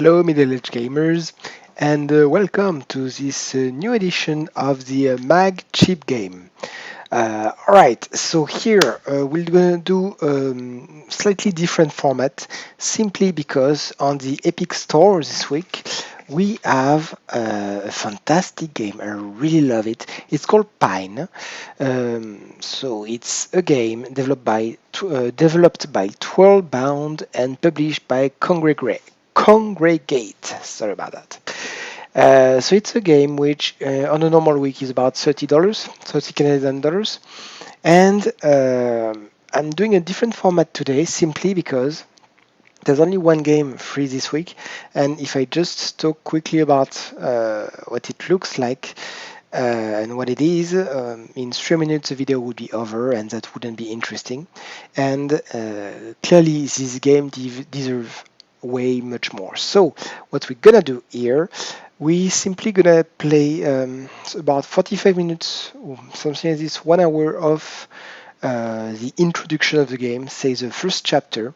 Hello, middle-aged gamers, and welcome to this new edition of the Mag Cheap Game. Alright, so here we're gonna do slightly different format, simply because on the Epic Store this week we have a fantastic game. I really love it. It's called Pine. So it's a game developed by Twirlbound and published by Congregate. Sorry about that. So it's a game which on a normal week is about $30, 30 Canadian dollars. And I'm doing a different format today simply because there's only one game free this week. And if I just talk quickly about what it looks like and what it is, in 3 minutes the video would be over and that wouldn't be interesting. And clearly this game deserves way much more. So what we're gonna do here, we simply gonna play about 45 minutes, something like this, 1 hour of the introduction of the game, say the first chapter,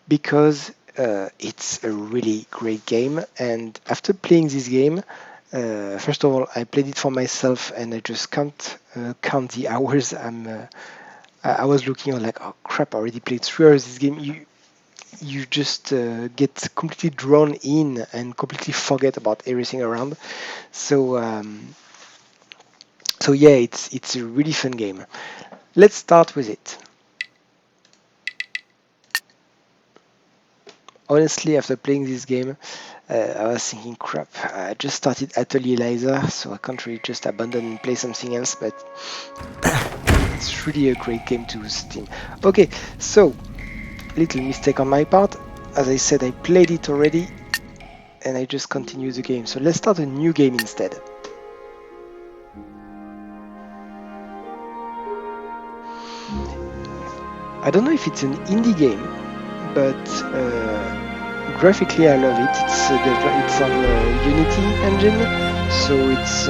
because it's a really great game. And after playing this game, first of all, I played it for myself and I just can't count the hours. I was looking on like, oh crap, I already played 3 hours this game. You just get completely drawn in and completely forget about everything around. So so yeah, it's a really fun game. Let's start with it. Honestly, after playing this game, I was thinking, crap, I just started Atelier Liza, so I can't really just abandon and play something else, but it's really a great game to Steam. Okay, so, little mistake on my part. As I said, I played it already, and I just continue the game. So let's start a new game instead. I don't know if it's an indie game, but graphically I love it. It's on Unity engine, so it's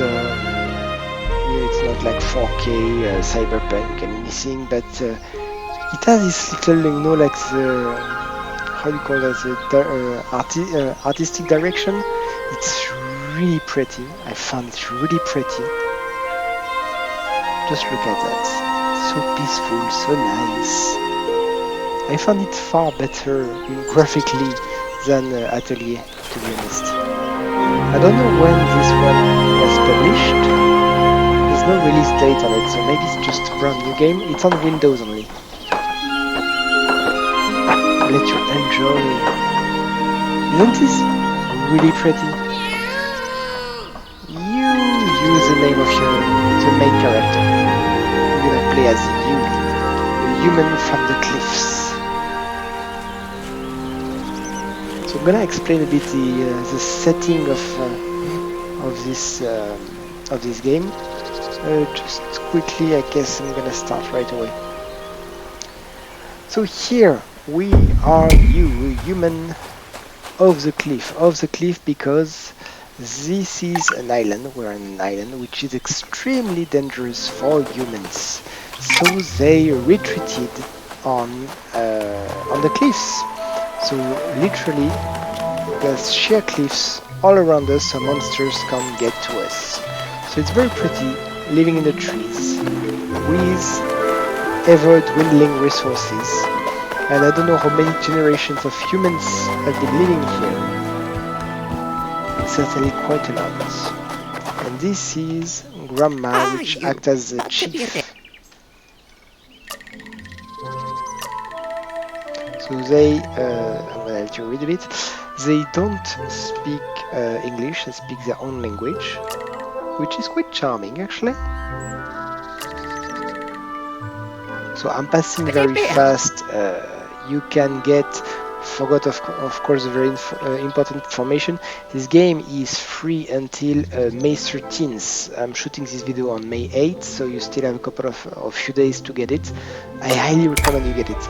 not like 4K cyberpunk and anything, but it has this little, like the, how do you call that, the artistic direction. It's really pretty. I found it really pretty. Just look at that. So peaceful, so nice. I found it far better graphically than Atelier, to be honest. I don't know when this one was published. There's no release date on it, so maybe it's just a brand new game. It's on Windows only. Let you enjoy. Isn't this really pretty? You use the name of the main character. You're gonna play as you, a human from the cliffs. So I'm gonna explain a bit the setting of this game. Just quickly, I guess I'm gonna start right away. So here we are, you, a human of the cliff, because this is an island. We're on an island which is extremely dangerous for humans. So they retreated on the cliffs. So literally, there's sheer cliffs all around us, so monsters can't get to us. So it's very pretty, living in the trees with ever-dwindling resources. And I don't know how many generations of humans have been living here. It's certainly quite a lot. And this is Grandma, which acts as the chief. So they, I'm gonna let you read a bit. They don't speak English, they speak their own language, which is quite charming actually. So I'm passing very fast. You can get, forgot of course the very important information. This game is free until May 13th. I'm shooting this video on May 8th, so you still have a couple of few days to get it. I highly recommend you get it.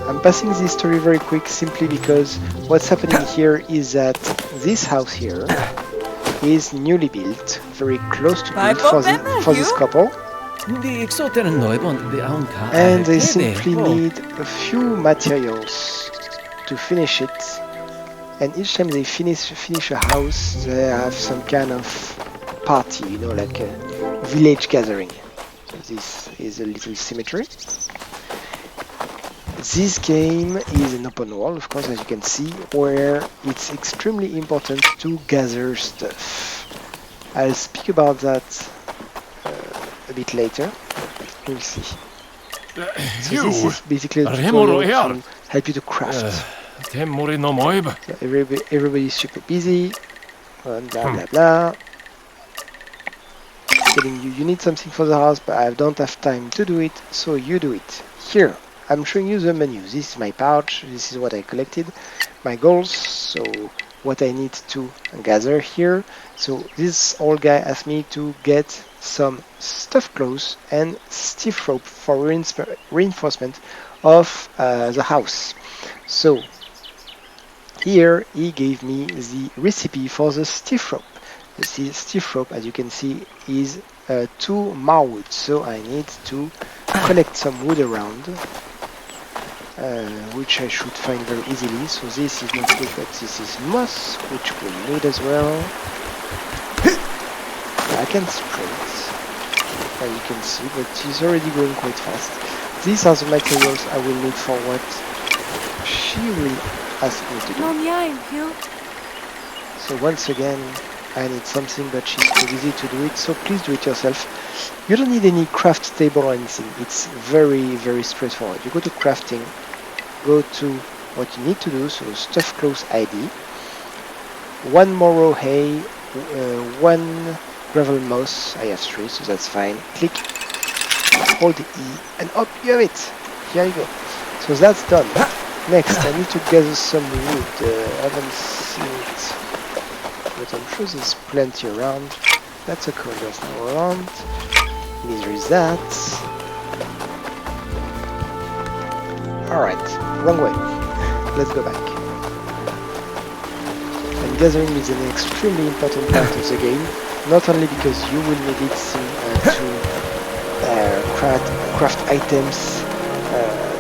I'm passing this story very quick simply because what's happening here is that this house here is newly built, very close to build for this couple. And they simply need a few materials to finish it, and each time they finish a house, they have some kind of party, you know, like a village gathering. So this is a little symmetry. This game is an open world, of course, as you can see, where it's extremely important to gather stuff. I'll speak about that a bit later. We'll see. So this is basically a tutorial to help you to craft. So everybody's super busy, and blah blah blah. Telling you need something for the house, but I don't have time to do it, so you do it. Here, I'm showing you the menu. This is my pouch, this is what I collected, my goals, so what I need to gather here. So this old guy asked me to get some stuffed clothes and stiff rope for reinforcement of the house. So here he gave me the recipe for the stiff rope. The stiff rope, as you can see, is 2 marwood, so I need to collect some wood around, which I should find very easily. So this is not wood, but this is moss, which we'll need as well. I can sprint, as you can see, but he's already going quite fast. These are the materials I will need for what she will ask me to do. So once again, I need something, but she's too busy to do it, so please do it yourself. You don't need any craft table or anything. It's very, very straightforward. You go to crafting, go to what you need to do, so stuff close ID, 1 morrow hay, 1 gravel moss, I have 3, so that's fine. Click, hold the E, and up, you have it. Here you go. So that's done. Next, I need to gather some wood. I haven't seen it, but I'm sure there's plenty around. That's a cool, there's no around. Neither is that. Alright, wrong way. Let's go back. And gathering is an extremely important part of the game, not only because you will need it to craft items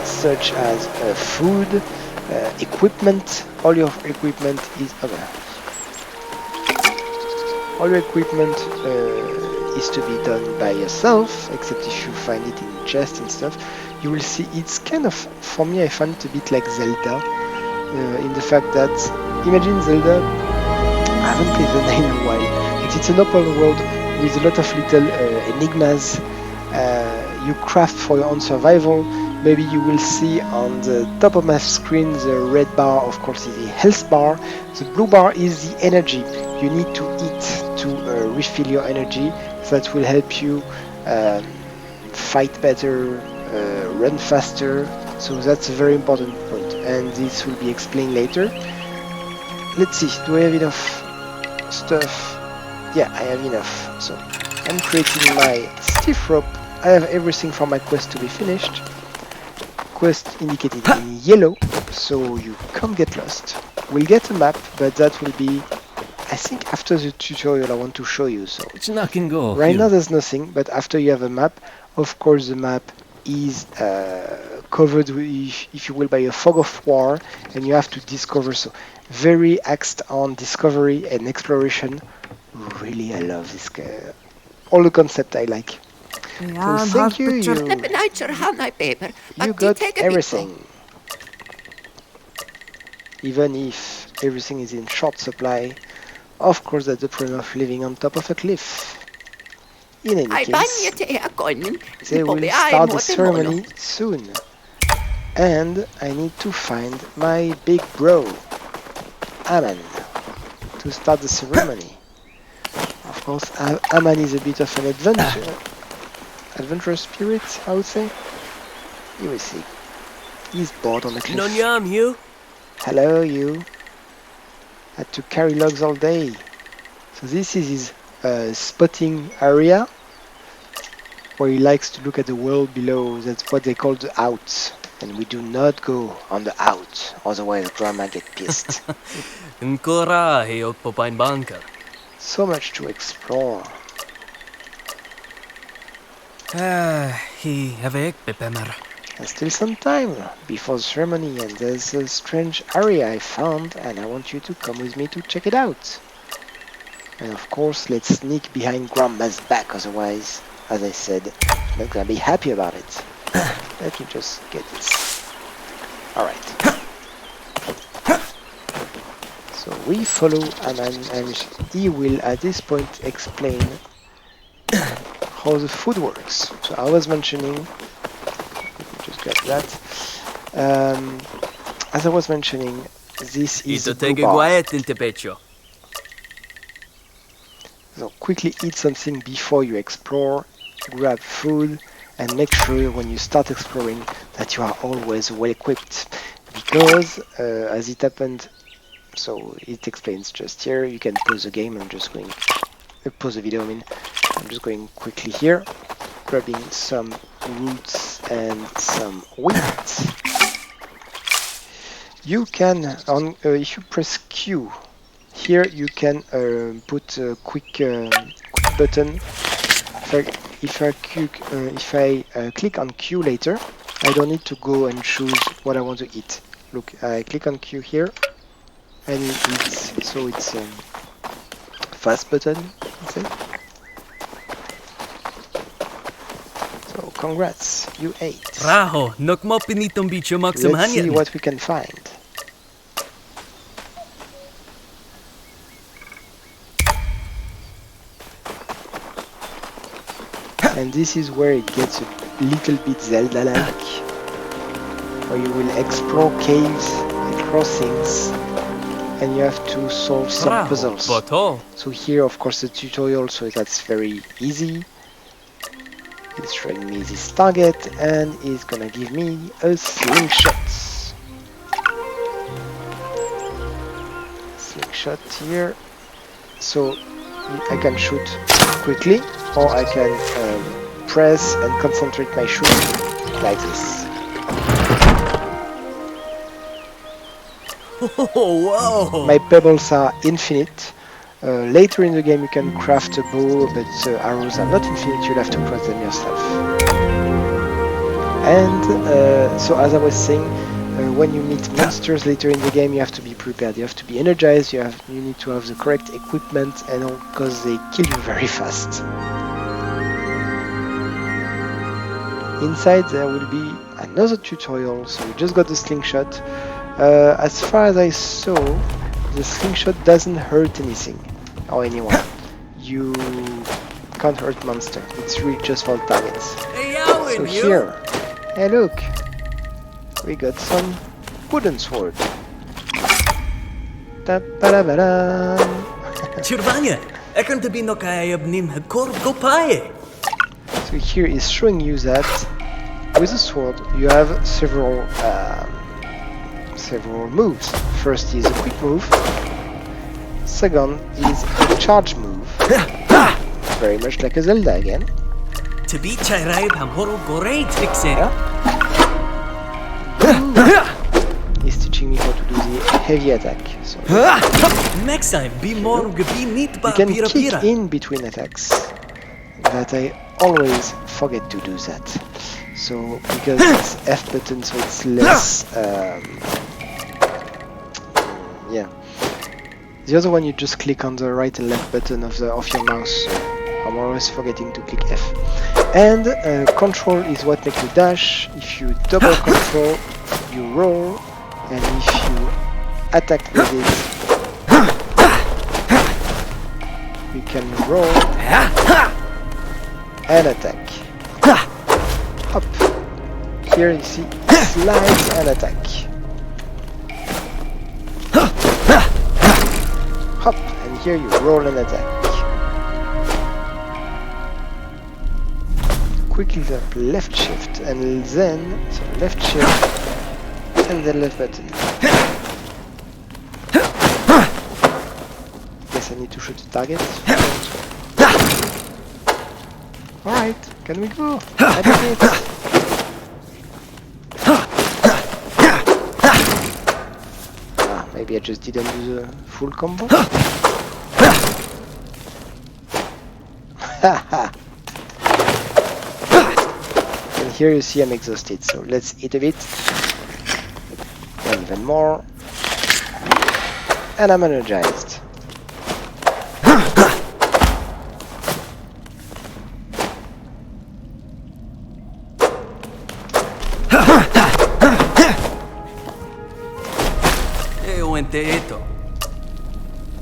such as food, equipment. All your equipment is to be done by yourself, except if you find it in chests and stuff. You will see it's kind of, for me, I find it a bit like Zelda, in the fact that, imagine Zelda, I haven't played Zelda in a while, but it's an open world with a lot of little enigmas. You craft for your own survival. Maybe you will see on the top of my screen the red bar, of course, is the health bar. The blue bar is the energy. You need to eat to refill your energy. So that will help you fight better, run faster. So that's a very important point, and this will be explained later. Let's see, do I have enough stuff? Yeah, I have enough. So I'm creating my stiff rope. I have everything for my quest to be finished. Quest indicated in yellow, so you can't get lost. We'll get a map, but that will be, I think, after the tutorial I want to show you. So right now there's nothing, but after you have a map, of course the map is covered with, if you will, by a fog of war, and you have to discover. So very axed on discovery and exploration. Really, I love this all the concept I like. So thank you, you got everything. Even if everything is in short supply, of course that's the problem of living on top of a cliff. In any case, they will start the ceremony soon. And I need to find my big bro, Aman, to start the ceremony. Of course, Aman is a bit of an adventurous spirit, I would say. You will see. He's bored on the cliff. Hello, you. Had to carry logs all day. So this is his spotting area, where he likes to look at the world below. That's what they call the outs. And we do not go on the out, otherwise Grandma get pissed. So much to explore. There's still some time before the ceremony, and there's a strange area I found, and I want you to come with me to check it out. And of course, let's sneak behind Grandma's back, otherwise, as I said, she's not gonna be happy about it. Let me just get this. Alright. So we follow, and he will at this point explain how the food works. So I was mentioning, just grab that. As I was mentioning, this is a blue bar. So quickly eat something before you explore, grab food, and make sure when you start exploring that you are always well equipped. Because as it happened, so it explains just here, you can pause the game. I'm just going, pause the video I mean. I'm just going quickly here, grabbing some roots and some wheat. You can, if you press Q, here you can put a quick button. If I click on Q later, I don't need to go and choose what I want to eat. Look, I click on Q here, and it eats. So it's fast button, let's say. So congrats, you ate. Raho, nok mo pinitong bicho maksam Let's see hanyan. what we can find. And this is where it gets a little bit Zelda-like, where you will explore caves and crossings, and you have to solve some puzzles. So here, of course, the tutorial, so that's very easy. It's showing me this target, and it's gonna give me a slingshot. Slingshot here. So I can shoot quickly, or I can press and concentrate my shoot like this. Oh, whoa! My pebbles are infinite. Later in the game you can craft a bow, but arrows are not infinite, you'll have to craft them yourself. And so as I was saying, when you meet monsters later in the game, you have to be prepared, you have to be energized, you need to have the correct equipment, and all, because they kill you very fast. Inside there will be another tutorial, so we just got the slingshot. As far as I saw, the slingshot doesn't hurt anything or anyone. You can't hurt monster, it's really just for targets. So here, hey look, we got some wooden sword. Chirvanya, ekon tabi no kaya nim kor gopaye. So here is showing you that with a sword you have several moves. First is a quick move. Second is a charge move. Very much like a Zelda again. Tabi chayraib ham horo gorei trixer. He's teaching me how to do the heavy attack. So Next time, be more gabi neat ba you can pira kick pira. in between attacks. That I always forget to do that. So because it's F button, so it's less. Yeah. The other one you just click on the right and left button of your mouse. So I'm always forgetting to click F. And control is what makes you dash. If you double control, you roll, and if you attack with it, you can roll and attack. Hop. Here you see slides and attack. Hop, and here you roll and attack. Quickly tap left shift and then so left shift and then left button. Guess I need to shoot the target. Alright, can we go? I did it. Maybe I just didn't do the full combo. You can And here you see I'm exhausted, so let's eat a bit. And even more. And I'm energized.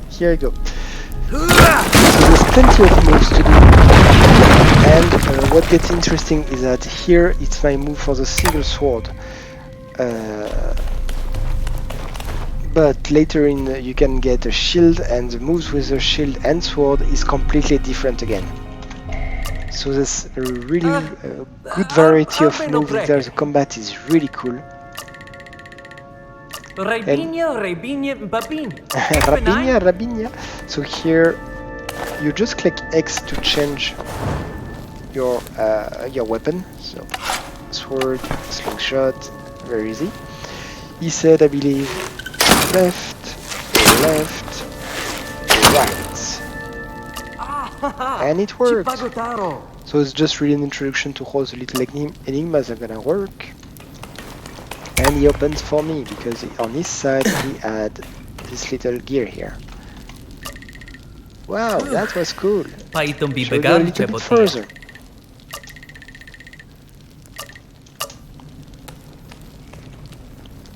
Here you go. So there's plenty of moves to do. And what gets interesting is that here it's my move for the single sword. But later in you can get a shield, and the moves with the shield and sword is completely different again. So there's a really good variety of moves there. The combat is really cool. Rabinia. So here you just click X to change your weapon. So sword, slingshot, very easy. He said, I believe, left, right, and it worked. So it's just really an introduction to how the little enigmas are gonna work. And he opens for me because on his side he had this little gear here. Wow, that was cool. Should we go a little bit further?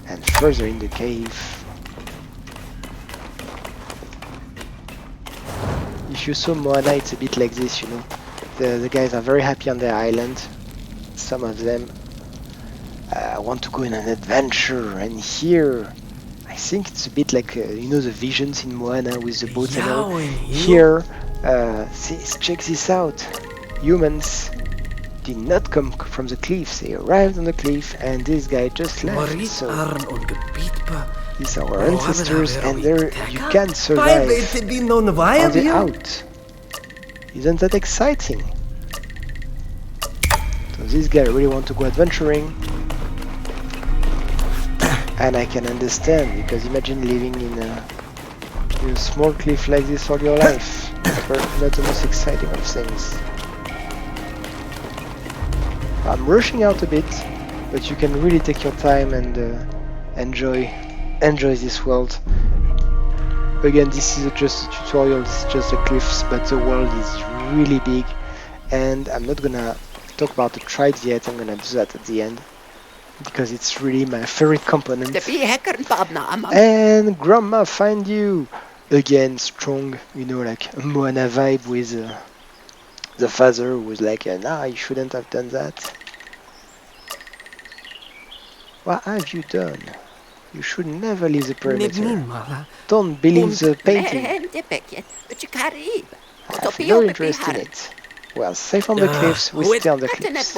And further in the cave. If you saw Moana, it's a bit like this, you know. The guys are very happy on their island. Some of them want to go on an adventure, and here I think it's a bit like you know the visions in Moana with the boats and all. Here, check this out. Humans did not come from the cliffs. They arrived on the cliff, and this guy just left. So these are our ancestors, and there you can survive on the out. Isn't that exciting? So this guy really wants to go adventuring. And I can understand, because imagine living in a small cliff like this all your life. Not the most exciting of things. I'm rushing out a bit, but you can really take your time and enjoy this world. Again, this is just a tutorial, this is just the cliffs, but the world is really big, and I'm not gonna talk about the tribes yet. I'm gonna do that at the end, because it's really my favorite component. And Grandma find you! Again, strong, you know, like a Moana vibe with the father who was like, nah, you shouldn't have done that. What have you done? You should never leave the perimeter. Don't believe the painting. I have no interest in it. Well, safe on the cliffs, we stay on the cliffs.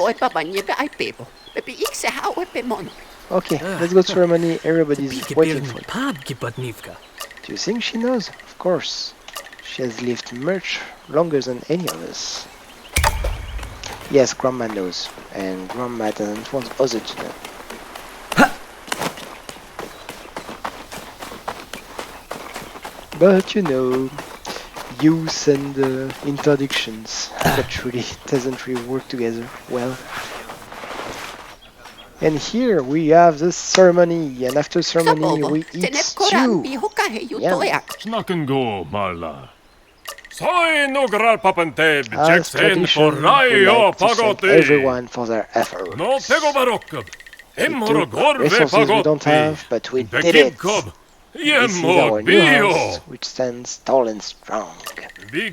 Okay, let's go ceremony. Everybody's waiting for it. Do you think she knows? Of course. She has lived much longer than any of us. Yes, Grandma knows, and Grandma doesn't want others to know. But you know, use and interdictions, that really doesn't really work together well. And here we have the ceremony, and after ceremony we eat stew. Yum. As tradition, we like to thank everyone for their efforts. We took resources we don't have, but we did it. This is our new house, which stands tall and strong. We'll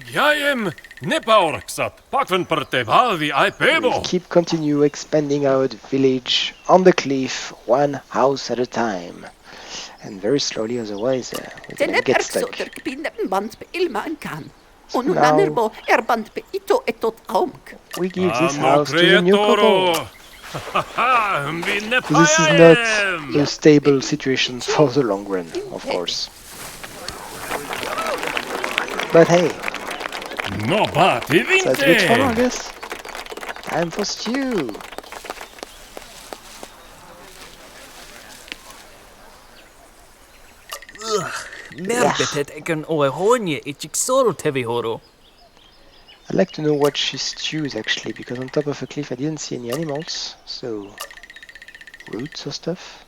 continue expanding our village on the cliff, one house at a time. And very slowly, otherwise we're gonna get stuck. So now, we give this house to the new couple. This is not a stable situation for the long run, of course. But hey, that's good fun, I guess. Time for stew. I'd like to know what she stews actually, because on top of a cliff I didn't see any animals, so roots or stuff.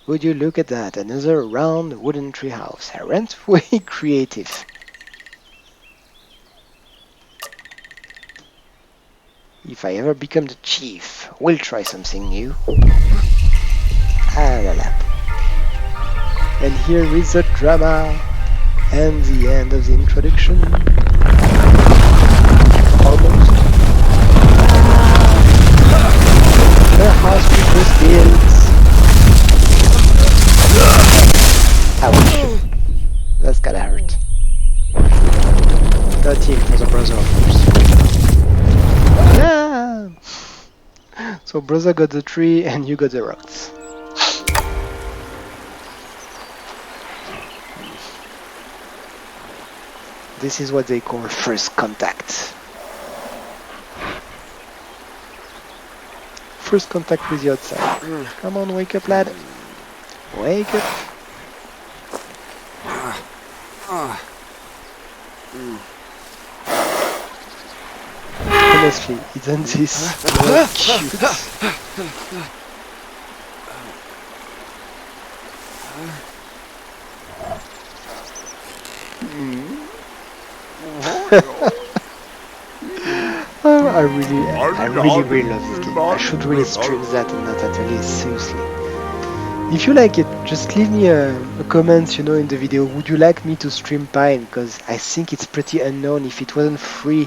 Would you look at that? Another round wooden treehouse. Aren't we creative? If I ever become the chief, we'll try something new. Ah la la. And here is the drama and the end of the introduction. Almost. The house was built. Ouch. That's gotta hurt. 13 for the brother, of course. Yeah. So brother got the tree and you got the rocks. This is what they call first contact. First contact with the outside. Come on, wake up, lad. Wake up. Honestly, isn't this cute? Oh, I really love this game. I should really stream that and not actually, seriously. If you like it, just leave me a comment, in the video. Would you like me to stream Pine? Because I think it's pretty unknown. If it wasn't free,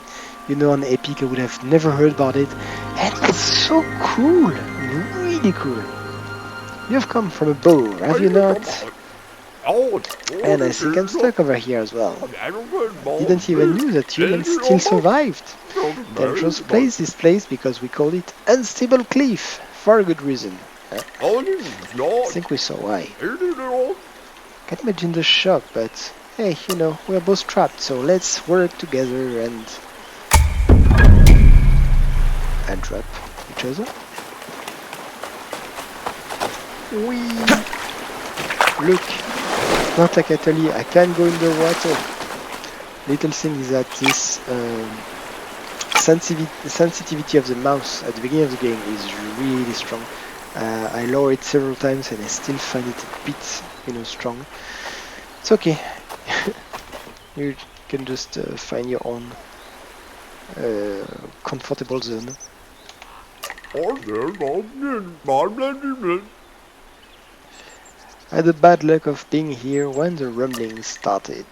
on Epic, I would have never heard about it. And it's so cool, really cool. You've come from a bow, have you not? And I think I'm stuck over here as well. Didn't even know that humans still survived. Dangerous place, this place, because we call it Unstable Cliff, for a good reason. I think we saw why. Can't imagine the shock, but hey, we're both trapped, so let's work together and trap each other. Whee! Look, it's not like I tell you I can't go in the water. Little thing is that this sensitivity of the mouse at the beginning of the game is really strong. I lower it several times and I still find it a bit, strong. It's okay. You can just find your own comfortable zone. I had the bad luck of being here when the rumbling started.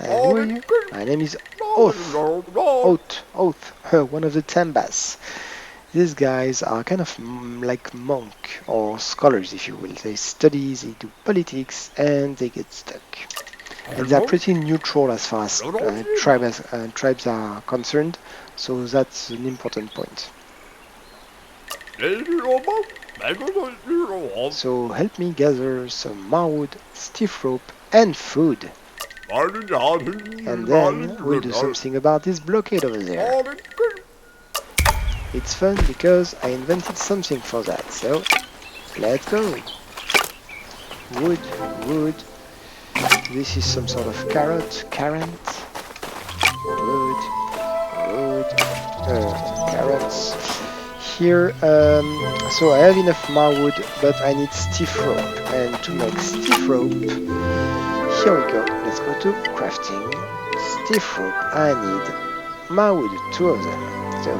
Who are you? My name is Oath, one of the Tambas. These guys are kind of like monk or scholars, if you will. They study, they do politics, and they get stuck. And they're pretty neutral as far as tribes are concerned, so that's an important point. So help me gather some marwood, stiff rope, and food. And then we'll do something about this blockade over there. It's fun because I invented something for that, so let's go. Wood. This is some sort of carrot. Wood. Carrots. Here, so I have enough marwood, but I need stiff rope. And to make stiff rope, here we go. Let's go to crafting. Stiff rope. I need marwood, 2 of them. So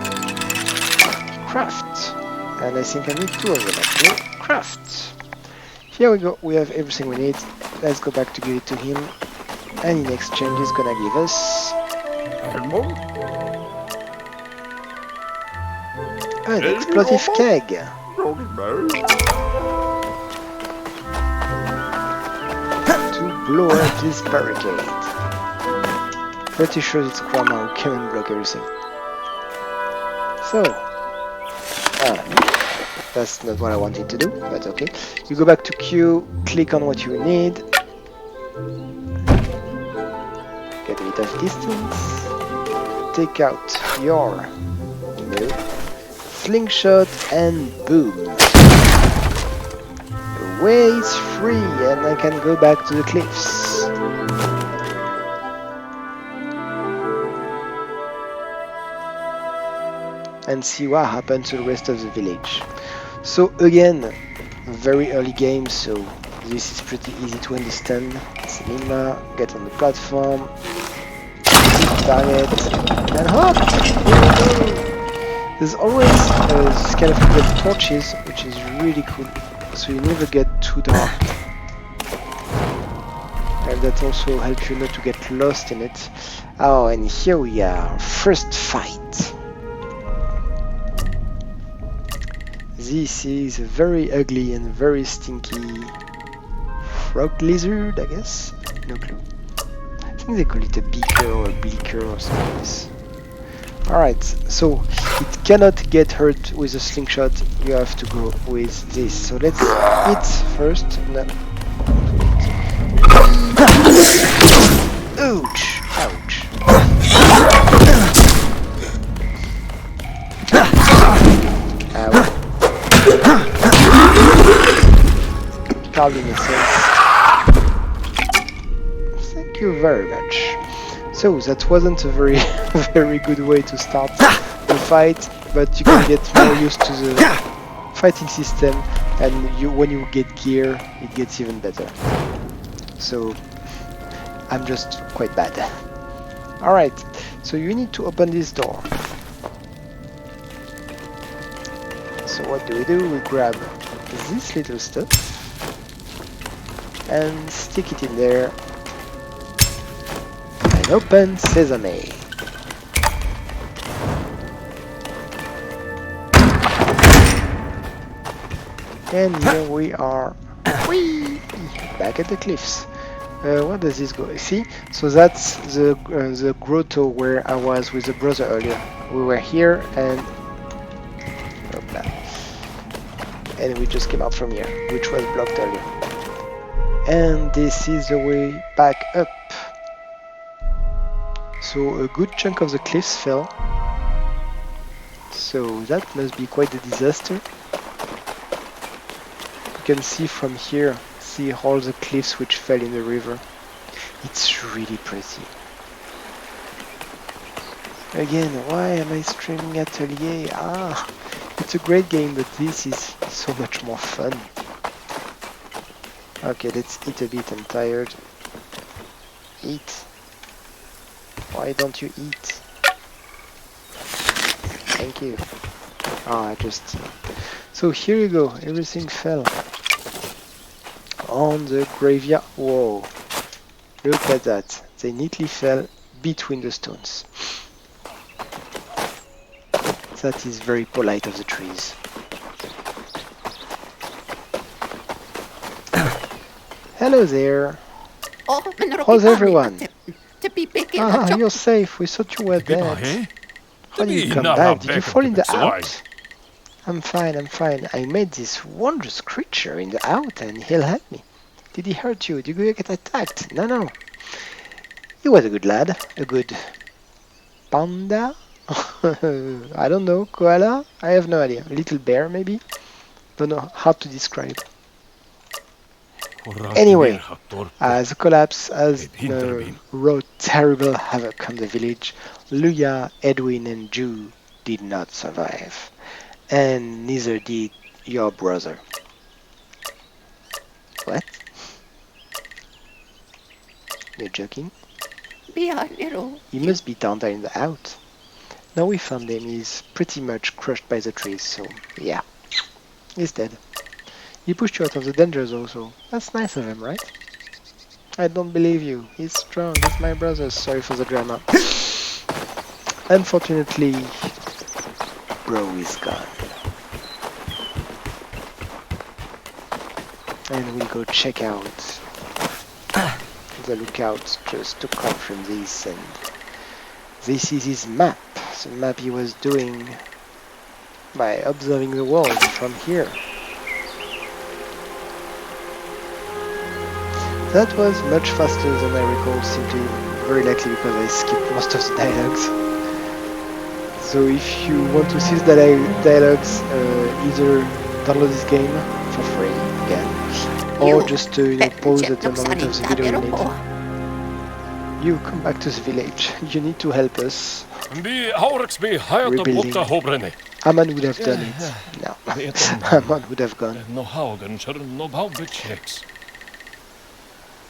craft, and I think I need 2 of them actually. Craft. Here we go, we have everything we need. Let's go back to give it to him, and in exchange he's gonna give us an explosive keg to blow up this barricade. Pretty sure it's Kwama who came and block everything. So that's not what I wanted to do, but okay. You go back to queue, click on what you need, get a bit of distance, take out your slingshot, and boom. The way is free and I can go back to the cliffs. and see what happened to the rest of the village. So again, very early game, so this is pretty easy to understand. Selima, get on the platform, target, and hop! Here we go! There's always this kind of little torches, which is really cool, so you never get too dark. And that also helps you not to get lost in it. Oh, and here we are, first fight. This is a very ugly and very stinky frog lizard, I guess? No clue. I think they call it a beaker or a bleaker or something like this. Alright, so it cannot get hurt with a slingshot, you have to go with this. So let's hit first. No. Ouch! Ouch! Ow. Probably makes sense. Thank you very much. So that wasn't a very very good way to start the fight, but you can get more used to the fighting system, and when you get gear, it gets even better. So I'm just quite bad. Alright, so you need to open this door. So what do? We grab this little stuff and stick it in there. And open sesame. And here we are. Whee! Back at the cliffs. Where does this go? See? So that's the grotto where I was with the brother earlier. We were here and we just came out from here, which was blocked earlier. And this is the way back up. So a good chunk of the cliffs fell. So that must be quite a disaster. You can see from here, see all the cliffs which fell in the river. It's really pretty. Again, why am I streaming Atelier? It's a great game, but this is so much more fun. Okay, let's eat a bit, I'm tired. Eat. Why don't you eat? Thank you. I just... So here you go, everything fell. On the graveyard. Whoa. Look at that. They neatly fell between the stones. That is very polite of the trees. Hello there. How's everyone? You're safe. We thought you were dead. How did you come back? Did you fall in the out? I'm fine, I'm fine. I met this wondrous creature in the out and he'll help me. Did he hurt you? Did you get attacked? No. He was a good lad. A good panda? I don't know. Koala? I have no idea. A little bear, maybe? Don't know how to describe. Anyway, the collapse has wrought terrible havoc on the village. Luya, Edwin, and Ju did not survive. And neither did your brother. What? You're joking? He must be down there in the out. Now we found him. He's pretty much crushed by the trees, so yeah. He's dead. He pushed you out of the dangers also. That's nice of him, right? I don't believe you. He's strong. He's my brother. Sorry for the drama. Unfortunately, bro is gone. And we'll go check out the lookout just to confirm this. And this is his map. The map he was doing by observing the world from here. That was much faster than I recall, simply very likely because I skipped most of the dialogues. So if you want to see the dialogues, either download this game for free again, or just pause at the moment of the video you need. You come back to the village. You need to help us Be Aurix be Hayata Bukta rebuilding. Hobrene. Aman would have done Yeah, it. No, be it on Aman would have gone. no Haugen, sure, no Baubich.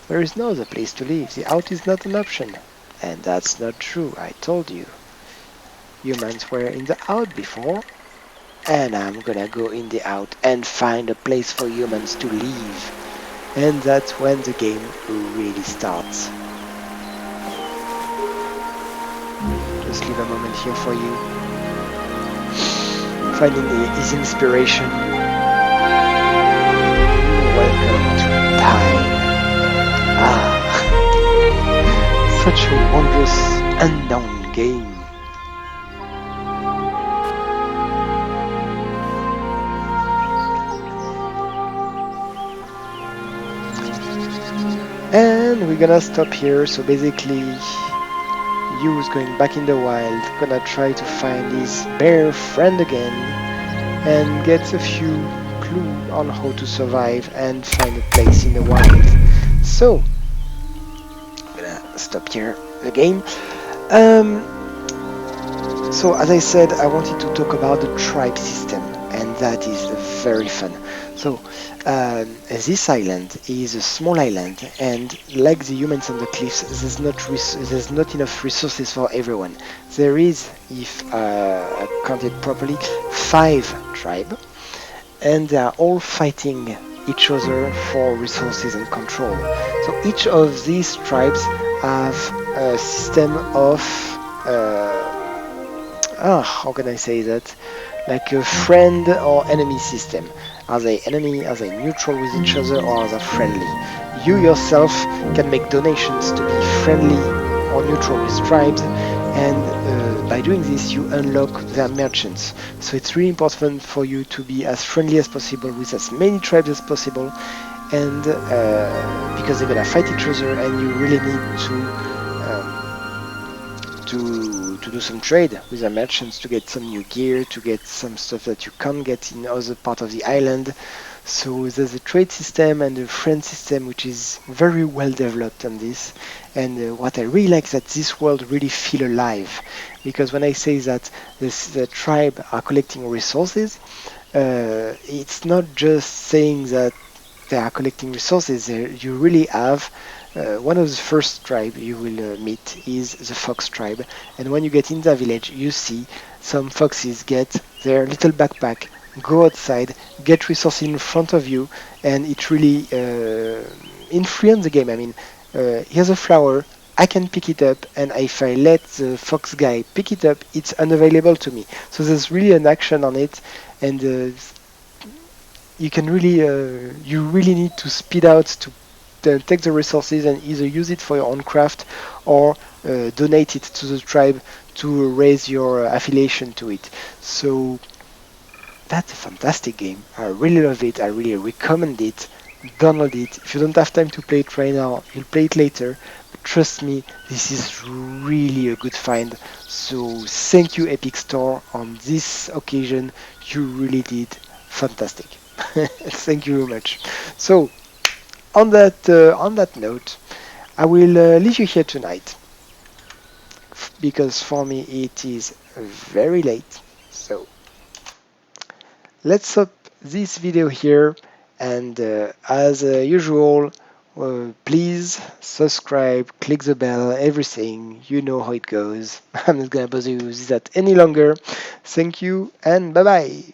There is no other place to live. The out is not an option. And that's not true, I told you. Humans were in the out before, and I'm gonna go in the out and find a place for humans to live. And that's when the game really starts. Just leave a moment here for you. Finding his inspiration. Welcome to time. Ah, such a wondrous unknown game. And we're gonna stop here. So basically, Yu's going back in the wild, gonna try to find his bear friend again and get a few clues on how to survive and find a place in the wild. So, I'm gonna stop here the game. Um, so as I said, I wanted to talk about the tribe system, and that is very fun. So this island is a small island, and like the humans on the cliffs, there's not enough resources for everyone. There is, if I counted properly, 5 tribes, and they are all fighting each other for resources and control. So each of these tribes have a system of how can I say that? Like a friend or enemy system. Are they enemy? Are they neutral with each other, or are they friendly? You yourself can make donations to be friendly or neutral with tribes, and by doing this, you unlock their merchants. So it's really important for you to be as friendly as possible with as many tribes as possible, and because they're gonna fight each other, and you really need to do some trade with the merchants to get some new gear, to get some stuff that you can't get in other part of the island. So there's a trade system and a friend system which is very well developed on this. And what I really like is that this world really feel alive, because when I say that the tribe are collecting resources, it's not just saying that they are collecting resources. You really have one of the first tribe you will meet is the fox tribe, and when you get in the village, you see some foxes get their little backpack, go outside, get resources in front of you, and it really influence the game. I mean, here's a flower. I can pick it up, and if I let the fox guy pick it up, it's unavailable to me. So there's really an action on it, and you can really you really need to speed out to take the resources and either use it for your own craft or donate it to the tribe to raise your affiliation to it. So that's a fantastic game. I really love it. I really recommend it. Download it. If you don't have time to play it right now, you'll play it later. But trust me, this is really a good find. So thank you, Epic Store. On this occasion, you really did fantastic. Thank you very much. So on that note, I will leave you here tonight because for me it is very late. So let's stop this video here, and as usual, please subscribe, click the bell, everything. You know how it goes. I'm not gonna bother you with that any longer. Thank you and bye bye.